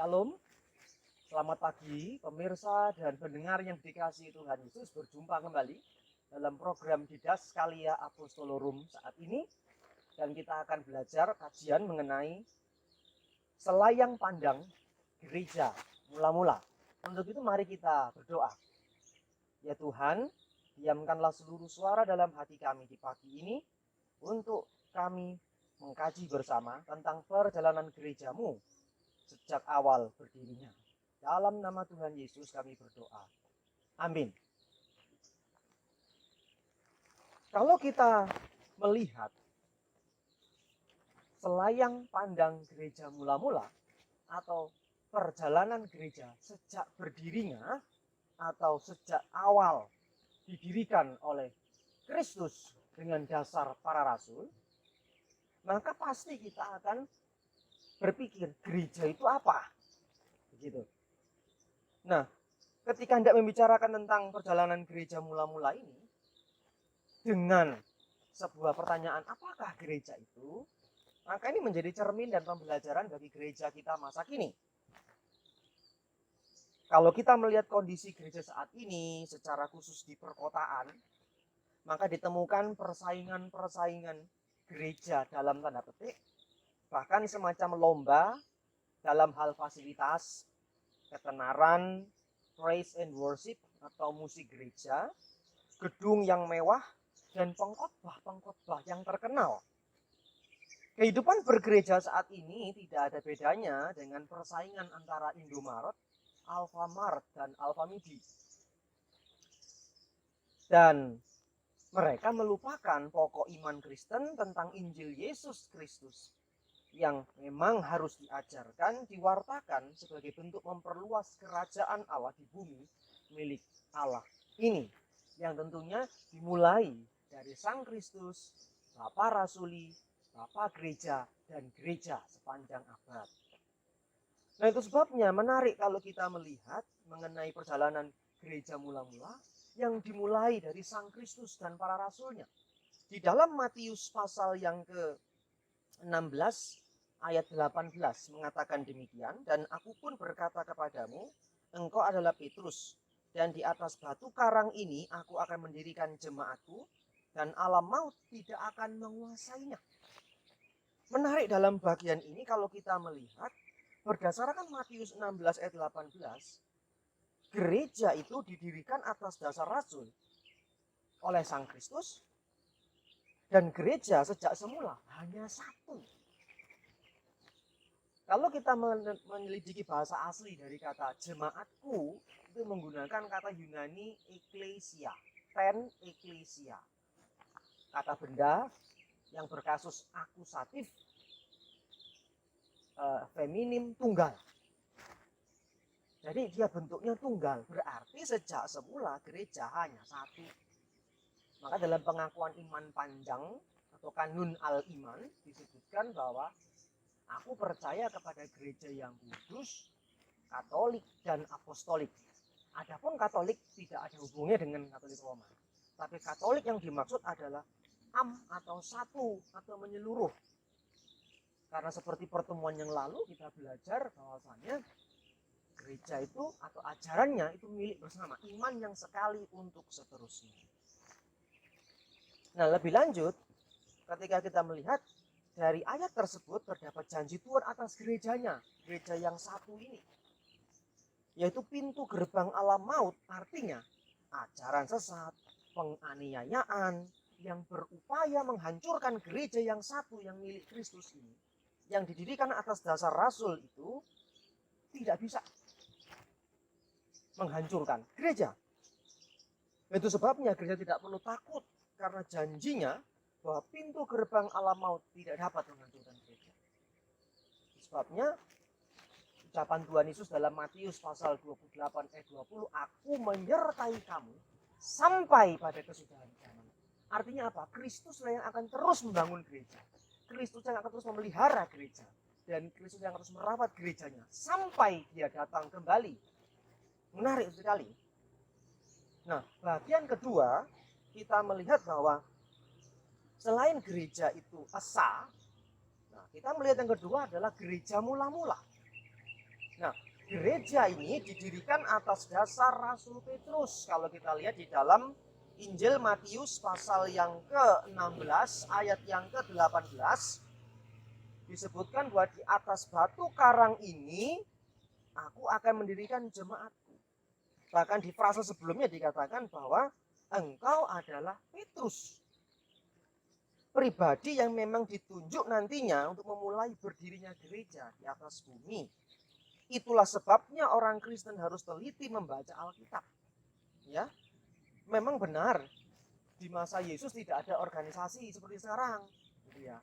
Shalom, selamat pagi pemirsa dan pendengar yang dikasihi Tuhan Yesus. Berjumpa kembali dalam program Didaskalia Apostolorum saat ini. Dan kita akan belajar kajian mengenai selayang pandang gereja mula-mula. Untuk itu mari kita berdoa. Ya Tuhan, diamkanlah seluruh suara dalam hati kami di pagi ini untuk kami mengkaji bersama tentang perjalanan gerejamu sejak awal berdirinya. Dalam nama Tuhan Yesus kami berdoa. Amin. Kalau kita melihat selayang pandang gereja mula-mula atau perjalanan gereja sejak berdirinya atau sejak awal didirikan oleh Kristus dengan dasar para rasul, maka pasti kita akan berpikir gereja itu apa? Begitu. Nah, ketika hendak membicarakan tentang perjalanan gereja mula-mula ini, dengan sebuah pertanyaan, apakah gereja itu? Maka ini menjadi cermin dan pembelajaran bagi gereja kita masa kini. Kalau kita melihat kondisi gereja saat ini, secara khusus di perkotaan, maka ditemukan persaingan-persaingan gereja dalam tanda petik, bahkan semacam lomba dalam hal fasilitas, ketenaran, praise and worship atau musik gereja, gedung yang mewah, dan pengkhotbah yang terkenal. Kehidupan bergereja saat ini tidak ada bedanya dengan persaingan antara Indomaret, Alfamart, dan Alfamidi. Dan mereka melupakan pokok iman Kristen tentang Injil Yesus Kristus yang memang harus diajarkan, diwartakan sebagai bentuk memperluas kerajaan Allah di bumi milik Allah ini, yang tentunya dimulai dari Sang Kristus, Bapa Rasuli, Bapa Gereja, dan Gereja sepanjang abad. Nah, itu sebabnya menarik kalau kita melihat mengenai perjalanan gereja mula-mula yang dimulai dari Sang Kristus dan para rasulnya. Di dalam Matius pasal yang ke-16 ayat 18 mengatakan demikian, dan aku pun berkata kepadamu, engkau adalah Petrus, dan di atas batu karang ini aku akan mendirikan jemaatku, dan alam maut tidak akan menguasainya. Menarik dalam bagian ini kalau kita melihat, berdasarkan Matius 16 ayat 18, gereja itu didirikan atas dasar rasul oleh Sang Kristus, dan gereja sejak semula hanya satu. Kalau kita menyelidiki bahasa asli dari kata jemaatku, itu menggunakan kata Yunani ekklesia, ten ekklesia. Kata benda yang berkasus akusatif, feminim, tunggal. Jadi dia bentuknya tunggal, berarti sejak semula gereja hanya satu. Maka dalam pengakuan iman panjang atau kanun al-iman disebutkan bahwa aku percaya kepada gereja yang kudus, katolik, dan apostolik. Adapun katolik tidak ada hubungannya dengan Katolik Roma. Tapi katolik yang dimaksud adalah atau satu atau menyeluruh. Karena seperti pertemuan yang lalu kita belajar bahwasanya gereja itu atau ajarannya itu milik bersama, iman yang sekali untuk seterusnya. Nah, lebih lanjut ketika kita melihat dari ayat tersebut terdapat janji Tuhan atas gerejanya, gereja yang satu ini, yaitu pintu gerbang alam maut, artinya ajaran sesat, penganiayaan yang berupaya menghancurkan gereja yang satu yang milik Kristus ini, yang didirikan atas dasar rasul itu tidak bisa menghancurkan gereja. Itu sebabnya gereja tidak perlu takut karena janjinya bahwa pintu gerbang alam maut tidak dapat menghancurkan gereja. Sebabnya ucapan Tuhan Yesus dalam Matius pasal 28 ayat 20, aku menyertai kamu sampai pada kesudahan zaman. Artinya apa? Kristus yang akan terus membangun gereja. Kristus yang akan terus memelihara gereja. Dan Kristus yang terus merawat gerejanya sampai dia datang kembali. Menarik sekali. Nah, bagian kedua kita melihat bahwa selain gereja itu esa, nah kita melihat yang kedua adalah gereja mula-mula. Nah, gereja ini didirikan atas dasar Rasul Petrus. Kalau kita lihat di dalam Injil Matius pasal yang ke-16 ayat yang ke-18 disebutkan bahwa di atas batu karang ini aku akan mendirikan jemaatku. Bahkan di frase sebelumnya dikatakan bahwa engkau adalah Petrus, pribadi yang memang ditunjuk nantinya untuk memulai berdirinya gereja di atas bumi. Itulah sebabnya orang Kristen harus teliti membaca Alkitab. Ya, memang benar di masa Yesus tidak ada organisasi seperti sekarang. Ya,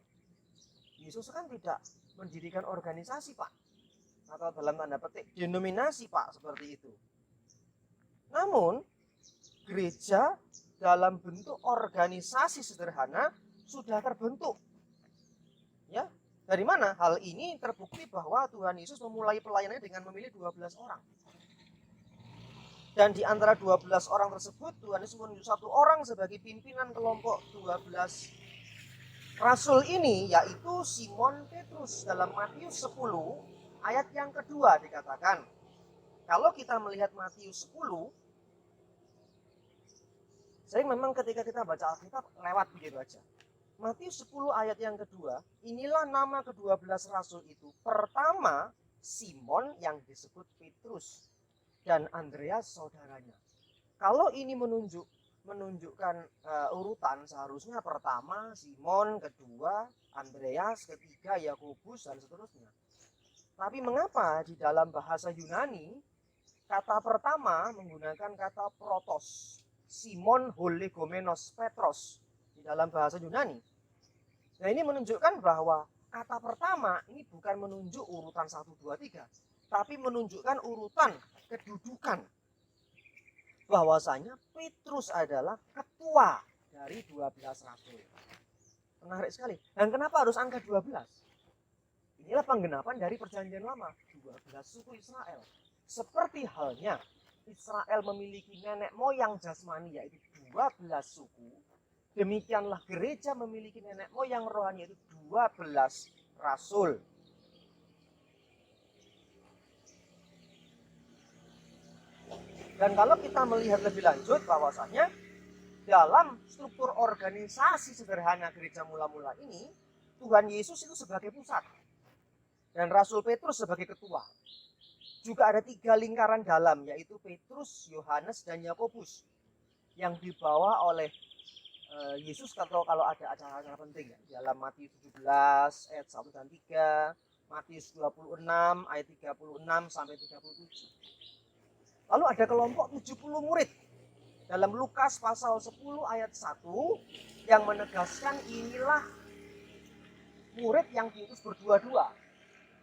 Yesus kan tidak mendirikan organisasi, Pak, atau dalam tanda petik denominasi, Pak, seperti itu. Namun gereja dalam bentuk organisasi sederhana sudah terbentuk. Ya, dari mana? Hal ini terbukti bahwa Tuhan Yesus memulai pelayanannya dengan memilih 12 orang. Dan di antara 12 orang tersebut, Tuhan Yesus menunjuk satu orang sebagai pimpinan kelompok 12 rasul ini, yaitu Simon Petrus. Dalam Matius 10 ayat yang kedua dikatakan, kalau kita melihat Matius 10, saya memang ketika kita baca Alkitab lewat begitu aja. Matius 10 ayat yang kedua, inilah nama ke-12 rasul itu. Pertama, Simon yang disebut Petrus dan Andreas saudaranya. Kalau ini menunjukkan urutan, seharusnya pertama Simon, kedua Andreas, ketiga Yakobus, dan seterusnya. Tapi mengapa di dalam bahasa Yunani kata pertama menggunakan kata protos, Simon holegomenos Petros di dalam bahasa Yunani? Nah, ini menunjukkan bahwa kata pertama ini bukan menunjuk urutan 1, 2, 3, tapi menunjukkan urutan kedudukan. Bahwasanya Petrus adalah ketua dari 12 rasul. Menarik sekali. Dan kenapa harus angka 12? Inilah penggenapan dari perjanjian lama, 12 suku Israel. Seperti halnya Israel memiliki nenek moyang jasmani yaitu 12 suku, demikianlah gereja memiliki nenek moyang rohani yaitu 12 rasul. Dan kalau kita melihat lebih lanjut bahwasanya dalam struktur organisasi sederhana gereja mula-mula ini, Tuhan Yesus itu sebagai pusat dan Rasul Petrus sebagai ketua. Juga ada 3 lingkaran dalam, yaitu Petrus, Yohanes, dan Yakobus, yang dibawa oleh Yesus kalau ada acara-acara penting ya. Dalam Matius 17 ayat 1 dan 3, Matius 26 ayat 36 sampai 37. Lalu ada kelompok 70 murid dalam Lukas pasal 10 ayat 1 yang menegaskan inilah murid yang diutus berdua-dua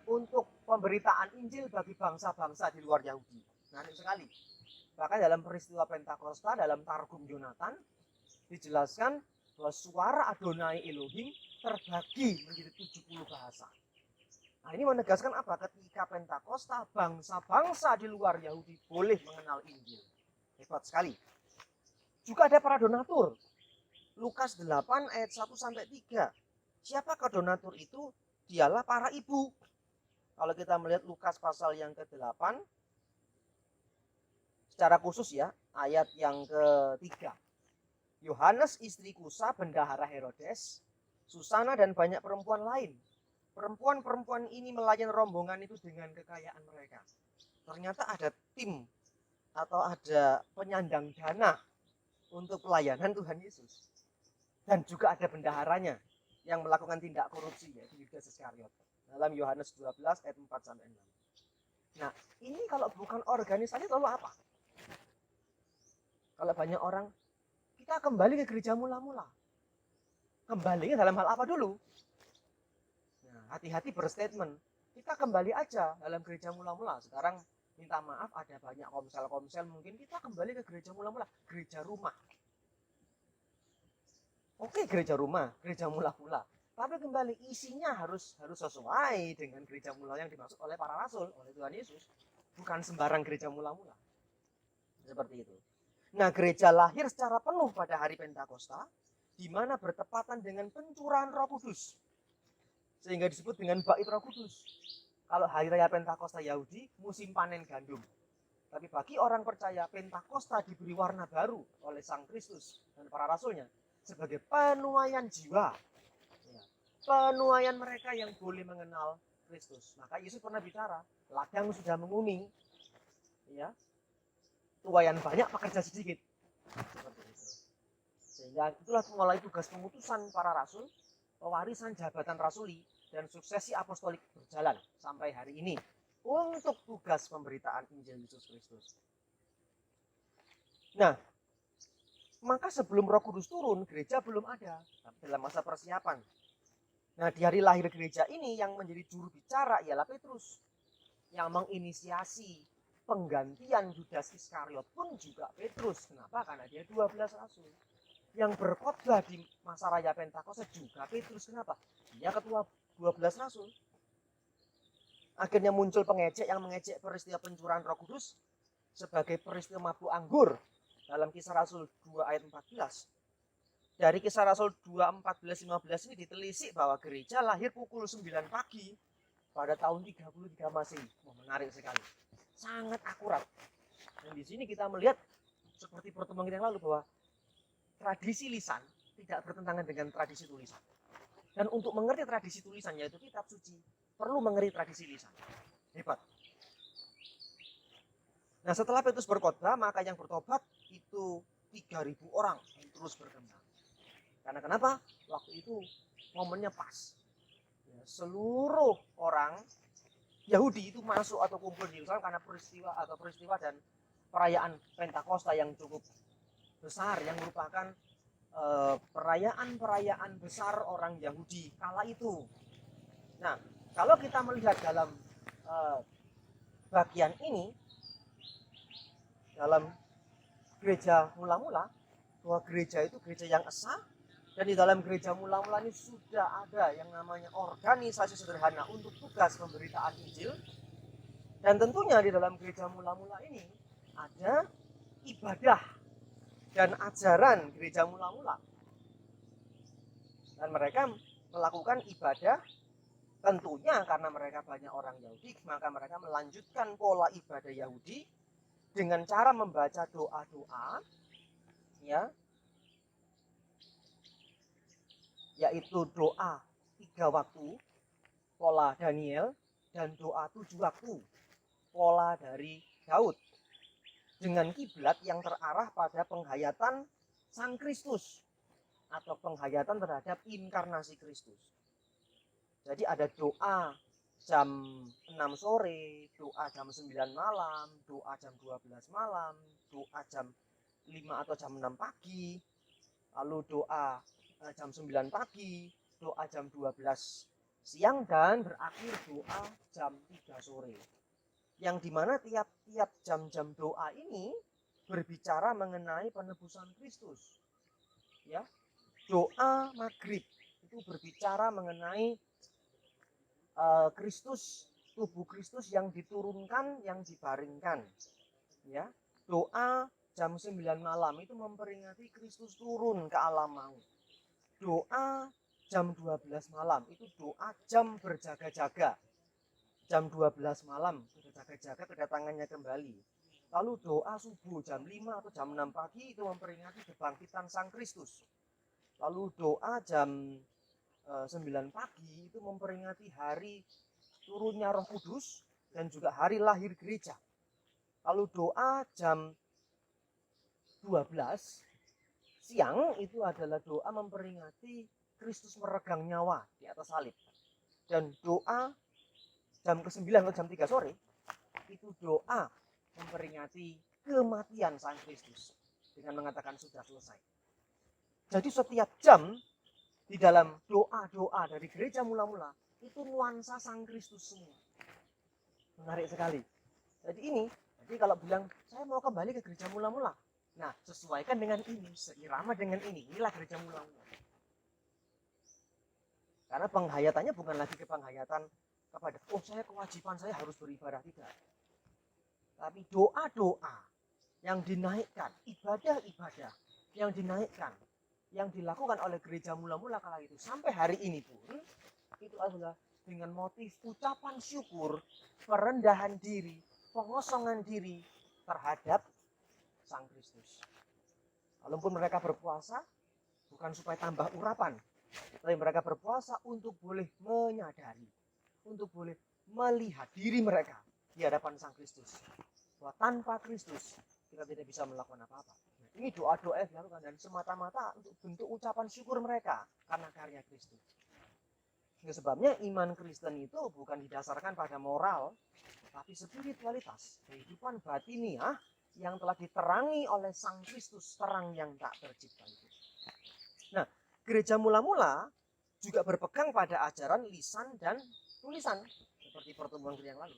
untuk pemberitaan Injil bagi bangsa-bangsa di luar Yahudi. Menarik sekali. Bahkan dalam peristiwa Pentakosta, dalam Targum Yonatan, dijelaskan bahwa suara Adonai Elohim terbagi menjadi 70 bahasa. Nah, ini menegaskan apa? Ketika Pentakosta, bangsa-bangsa di luar Yahudi boleh mengenal Injil. Hebat sekali. Juga ada para donatur. Lukas 8 ayat 1 sampai 3. Siapakah donatur itu? Dialah para ibu. Kalau kita melihat Lukas pasal yang ke-8, secara khusus ya, ayat yang ke-3. Yohanes istri Kusa, bendahara Herodes, Susana dan banyak perempuan lain. Perempuan-perempuan ini melayan rombongan itu dengan kekayaan mereka. Ternyata ada tim atau ada penyandang dana untuk pelayanan Tuhan Yesus. Dan juga ada bendaharanya yang melakukan tindak korupsi, yaitu Yudas Iskariot. Dalam Yohanes 12 ayat 4 sampai 6. Nah, ini kalau bukan organisasi lalu apa? Kalau banyak orang, kita kembali ke gereja mula-mula. Kembalinya dalam hal apa dulu? Nah, hati-hati berstatement. Kita kembali aja dalam gereja mula-mula. Sekarang minta maaf ada banyak komsel-komsel, mungkin kita kembali ke gereja mula-mula, gereja rumah. Oke, gereja rumah, gereja mula-mula. Tapi kembali isinya harus sesuai dengan gereja mula yang dimaksud oleh para rasul, oleh Tuhan Yesus. Bukan sembarang gereja mula-mula. Seperti itu. Nah, gereja lahir secara penuh pada hari Pentakosta, di mana bertepatan dengan pencurahan Roh Kudus. Sehingga disebut dengan bait Roh Kudus. Kalau hari raya Pentakosta Yahudi, musim panen gandum. Tapi bagi orang percaya, Pentakosta diberi warna baru oleh Sang Kristus dan para rasulnya sebagai penuaian jiwa. Ya, penuaian mereka yang boleh mengenal Kristus. Maka Yesus pernah bicara, ladang sudah menguning, ya, tuaian banyak, pekerja sedikit. Seperti itu. Sehingga itulah mulai tugas pengutusan para rasul, pewarisan jabatan rasuli, dan suksesi apostolik berjalan sampai hari ini untuk tugas pemberitaan Injil Yesus Kristus. Nah, maka sebelum Roh Kudus turun, gereja belum ada dalam masa persiapan. Nah, di hari lahir gereja ini yang menjadi juru bicara ialah Petrus, yang menginisiasi penggantian Yudas Iskariot pun juga Petrus. Kenapa? Karena dia 12 rasul. Yang berkhotbah di masa raya Pentakosta juga Petrus. Kenapa? Dia ketua 12 rasul. Akhirnya muncul pengejek yang mengejek peristiwa pencurahan Roh Kudus sebagai peristiwa mabuk anggur dalam Kisah Rasul 2 ayat 14. Dari Kisah Rasul 2, 14, 15 ini ditelisik bahwa gereja lahir pukul 9 pagi pada tahun 33 Masehi. Menarik sekali. Sangat akurat. Dan di sini kita melihat seperti pertemuan kita yang lalu bahwa tradisi lisan tidak bertentangan dengan tradisi tulisan. Dan untuk mengerti tradisi tulisan yaitu kitab suci, perlu mengerti tradisi lisan. Hebat. Nah, setelah Petrus berkhotbah, maka yang bertobat itu 3.000 orang yang terus berkembang. Karena kenapa? Waktu itu momennya pas. Ya, seluruh orang Yahudi itu masuk atau kumpul di Yerusalem karena peristiwa dan perayaan Pentakosta yang cukup besar yang merupakan perayaan besar orang Yahudi kala itu. Nah, kalau kita melihat dalam bagian ini dalam gereja mula-mula, bahwa gereja itu gereja yang esa, dan di dalam gereja mula-mula ini sudah ada yang namanya organisasi sederhana untuk tugas pemberitaan Injil. Dan tentunya di dalam gereja mula-mula ini ada ibadah dan ajaran gereja mula-mula. Dan mereka melakukan ibadah tentunya karena mereka banyak orang Yahudi, maka mereka melanjutkan pola ibadah Yahudi dengan cara membaca doa-doa, ya, yaitu doa 3 waktu, pola Daniel, dan doa 7 waktu, pola dari Daud, dengan kiblat yang terarah pada penghayatan Sang Kristus atau penghayatan terhadap inkarnasi Kristus. Jadi ada doa jam 6 sore, doa jam 9 malam, doa jam 12 malam, doa jam 5 atau jam 6 pagi, lalu doa jam 9 pagi, doa jam 12 siang, dan berakhir doa jam 3 sore. Yang dimana tiap-tiap jam-jam doa ini berbicara mengenai penebusan Kristus. Ya, doa maghrib itu berbicara mengenai Kristus, tubuh Kristus yang diturunkan, yang dibaringkan. Ya, doa jam 9 malam itu memperingati Kristus turun ke alam maut. Doa jam 12 malam itu doa jam berjaga-jaga. Jam 12 malam berjaga-jaga kedatangannya kembali. Lalu doa subuh jam 5 atau jam 6 pagi itu memperingati kebangkitan Sang Kristus. Lalu doa jam 9 pagi itu memperingati hari turunnya Roh Kudus dan juga hari lahir gereja. Lalu doa jam 12 siang itu adalah doa memperingati Kristus meregang nyawa di atas salib. Dan doa jam ke-9 atau jam 3 sore itu doa memperingati kematian Sang Kristus dengan mengatakan sudah selesai. Jadi setiap jam di dalam doa-doa dari gereja mula-mula itu nuansa Sang Kristus semua. Menarik sekali. Jadi kalau bilang saya mau kembali ke gereja mula-mula, nah sesuaikan dengan ini, seirama dengan ini. Inilah gereja mula-mula. Karena penghayatannya bukan lagi ke penghayatan kepada saya kewajiban saya harus beribadah, tidak. Tapi doa-doa yang dinaikkan, ibadah-ibadah yang dinaikkan, yang dilakukan oleh gereja mula-mula kala itu sampai hari ini pun itu adalah dengan motif ucapan syukur, perendahan diri, pengosongan diri terhadap Sang Kristus. Walaupun mereka berpuasa, bukan supaya tambah urapan, tapi mereka berpuasa untuk boleh menyadari, untuk boleh melihat diri mereka di hadapan Sang Kristus. Bahwa tanpa Kristus kita tidak bisa melakukan apa-apa. Ini doa-doa yang dilakukan dan semata-mata untuk bentuk ucapan syukur mereka karena karya Kristus. Sebabnya iman Kristen itu bukan didasarkan pada moral, tapi spiritualitas, kehidupan batiniah yang telah diterangi oleh Sang Kristus, terang yang tak tercipta itu. Nah, gereja mula-mula juga berpegang pada ajaran lisan dan tulisan, seperti pertemuan yang lalu.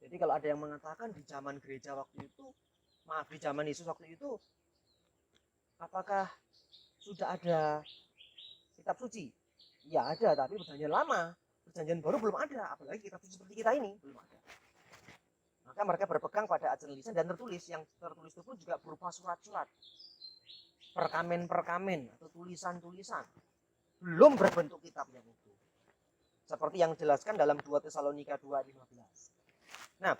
Jadi kalau ada yang mengatakan di zaman gereja waktu itu, di zaman Yesus waktu itu, apakah sudah ada kitab suci? Ya ada, tapi perjanjian lama, perjanjian baru belum ada, apalagi kitab suci seperti kita ini belum ada. Maka mereka berpegang pada ajaran lisan dan tertulis. Yang tertulis itu pun juga berupa surat-surat, perkamen-perkamen atau tulisan-tulisan, belum berbentuk kitab yang utuh. Seperti yang dijelaskan dalam 2 Tesalonika 2:15. Nah,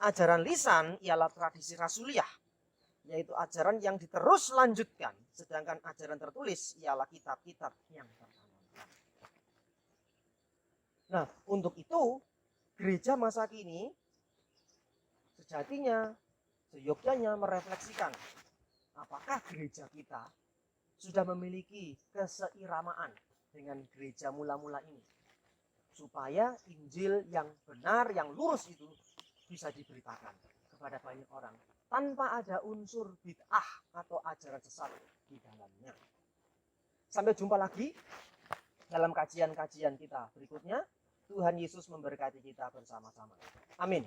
ajaran lisan ialah tradisi rasuliah, yaitu ajaran yang diterus lanjutkan, sedangkan ajaran tertulis ialah kitab-kitab yang terkanonkan. Nah, untuk itu gereja masa kini sejatinya, seyogyanya merefleksikan apakah gereja kita sudah memiliki keseiramaan dengan gereja mula-mula ini, supaya Injil yang benar, yang lurus itu bisa diberitakan kepada banyak orang tanpa ada unsur bid'ah atau ajaran sesat di dalamnya. Sampai jumpa lagi dalam kajian-kajian kita berikutnya. Tuhan Yesus memberkati kita bersama-sama. Amin.